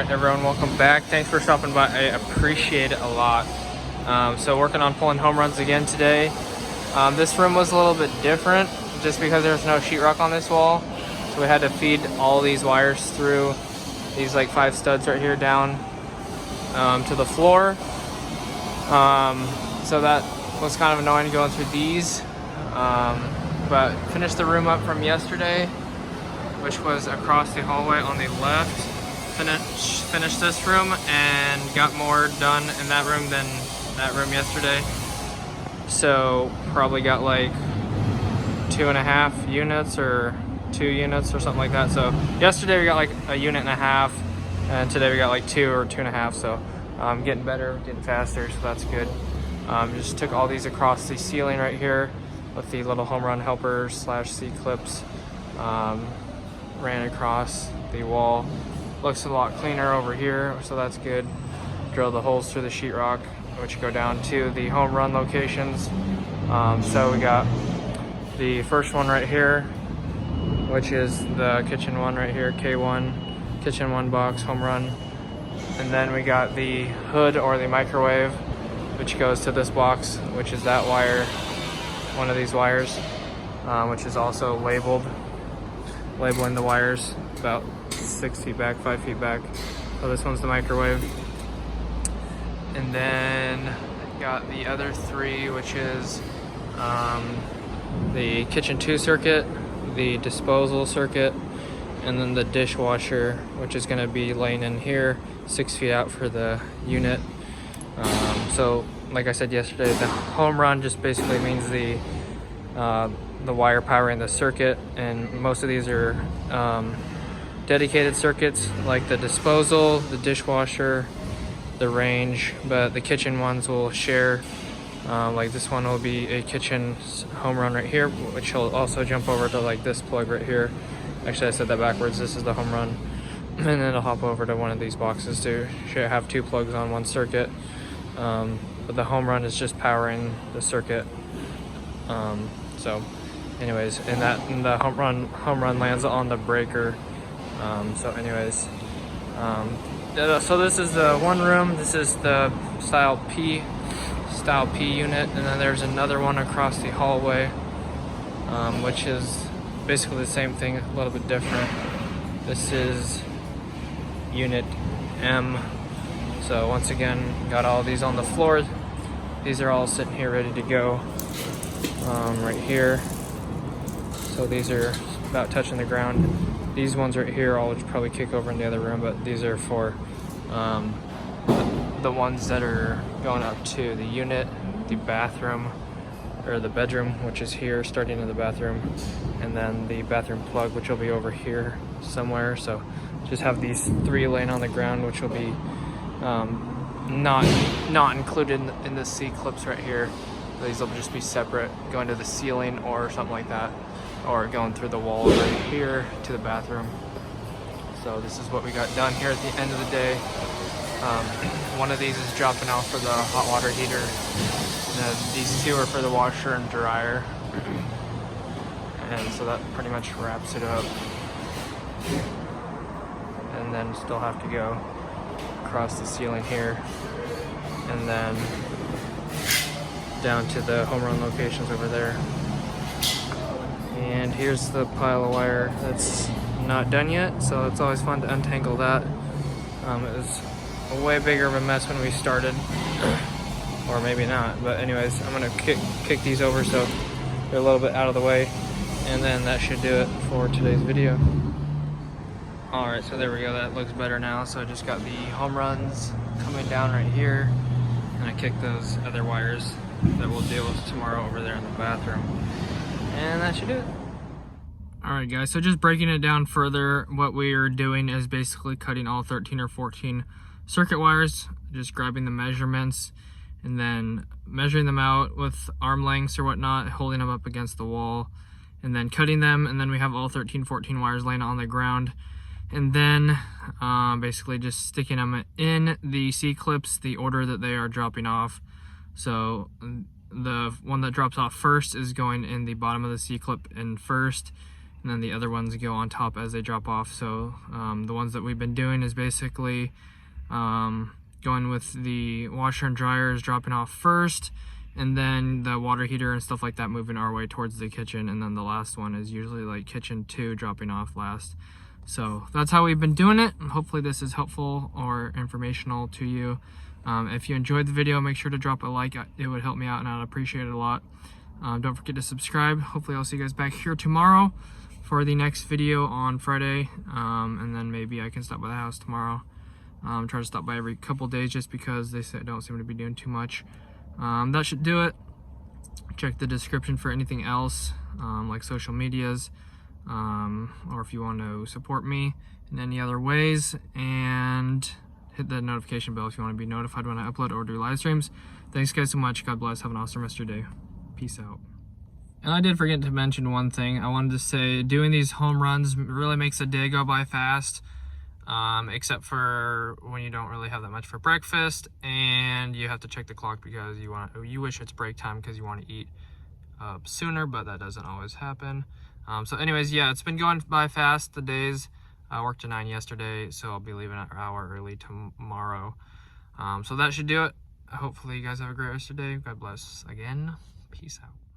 everyone, welcome back. Thanks for stopping by. I appreciate it a lot. So working on pulling home runs again today. This room was a little bit different just because there's no sheetrock on this wall. So we had to feed all these wires through these like 5 studs right here down to the floor. So that was kind of annoying going through these. But finished the room up from yesterday, which was across the hallway on the left. Finished this room and got more done in that room than that room yesterday. So probably got like 2.5 units or 2 units or something like that. So yesterday we got like a unit and a half, and today we got like 2 or 2.5. So getting better, getting faster, so that's good. Just took all these across the ceiling right here with the little home run helpers slash C-clips. Ran across the wall. Looks a lot cleaner over here, so that's good. Drill the holes through the sheetrock, which go down to the home run locations. So we got the first one right here, which is the kitchen one right here, K1, kitchen 1 box, home run. And then we got the hood or the microwave, which goes to this box, which is that wire, one of these wires, which is also labeling the wires about 6 feet back, 5 feet back. So this one's the microwave. And then got the other 3, which is the kitchen 2 circuit, the disposal circuit, and then the dishwasher, which is going to be laying in here 6 feet out for the unit. So like I said yesterday, the home run just basically means the wire powering the circuit, and most of these are dedicated circuits, like the disposal, the dishwasher, the range, but the kitchen ones will share. Like this one will be a kitchen home run right here, which will also jump over to like this plug right here. Actually, I said that backwards. This is the home run, and then it'll hop over to one of these boxes to have 2 plugs on one circuit. But the home run is just powering the circuit. So anyways, and the home run lands on the breaker. So anyways, so this is the one room. This is the style P unit, and then there's another one across the hallway, which is basically the same thing, a little bit different. This is unit M. So once again, got all these on the floor. These are all sitting here ready to go, right here. So these are about touching the ground. These ones right here I'll probably kick over in the other room, but these are for the ones that are going up to the unit, the bathroom, or the bedroom, which is here, starting in the bathroom, and then the bathroom plug, which will be over here somewhere. So just have these 3 laying on the ground, which will be not included in the C-clips right here. These will just be separate, going to the ceiling or something like that, or going through the wall right here to the bathroom. So this is what we got done here at the end of the day. One of these is dropping off for the hot water heater, and then these 2 are for the washer and dryer. And so that pretty much wraps it up. And then still have to go across the ceiling here, and then down to the home run locations over there. And here's the pile of wire that's not done yet, so it's always fun to untangle that. It was a way bigger of a mess when we started, or maybe not, but anyways, I'm gonna kick these over so they're a little bit out of the way, and then that should do it for today's video. Alright, so there we go, that looks better now. So I just got the home runs coming down right here, and I kicked those other wires that we'll deal with tomorrow over there in the bathroom, and that should do it. Alright guys, so just breaking it down further, what we are doing is basically cutting all 13 or 14 circuit wires, just grabbing the measurements and then measuring them out with arm lengths or whatnot, holding them up against the wall, and then cutting them, and then we have all 13, 14 wires laying on the ground, and then basically just sticking them in the C-clips, the order that they are dropping off. So the one that drops off first is going in the bottom of the C-clip in first, and then the other ones go on top as they drop off. So the ones that we've been doing is basically going with the washer and dryers dropping off first, and then the water heater and stuff like that moving our way towards the kitchen, and then the last one is usually like kitchen 2 dropping off last. So that's how we've been doing it. Hopefully this is helpful or informational to you. If you enjoyed the video, make sure to drop a like. It would help me out and I'd appreciate it a lot. Don't forget to subscribe. Hopefully I'll see you guys back here tomorrow for the next video on Friday, and then maybe I can stop by the house tomorrow. Try to stop by every couple days just because they don't seem to be doing too much. That should do it. Check the description for anything else, like social medias, or if you want to support me in any other ways, and hit the notification bell if you want to be notified when I upload or do live streams. Thanks guys so much. God bless. Have an awesome rest of your day. Peace out. And I did forget to mention one thing. I wanted to say doing these home runs really makes the day go by fast. Except for when you don't really have that much for breakfast and you have to check the clock because you wish it's break time because you want to eat sooner, but that doesn't always happen. So anyways, yeah, it's been going by fast, the days. I worked at 9 yesterday, so I'll be leaving an hour early tomorrow. So that should do it. Hopefully you guys have a great rest of your day. God bless again. Peace out.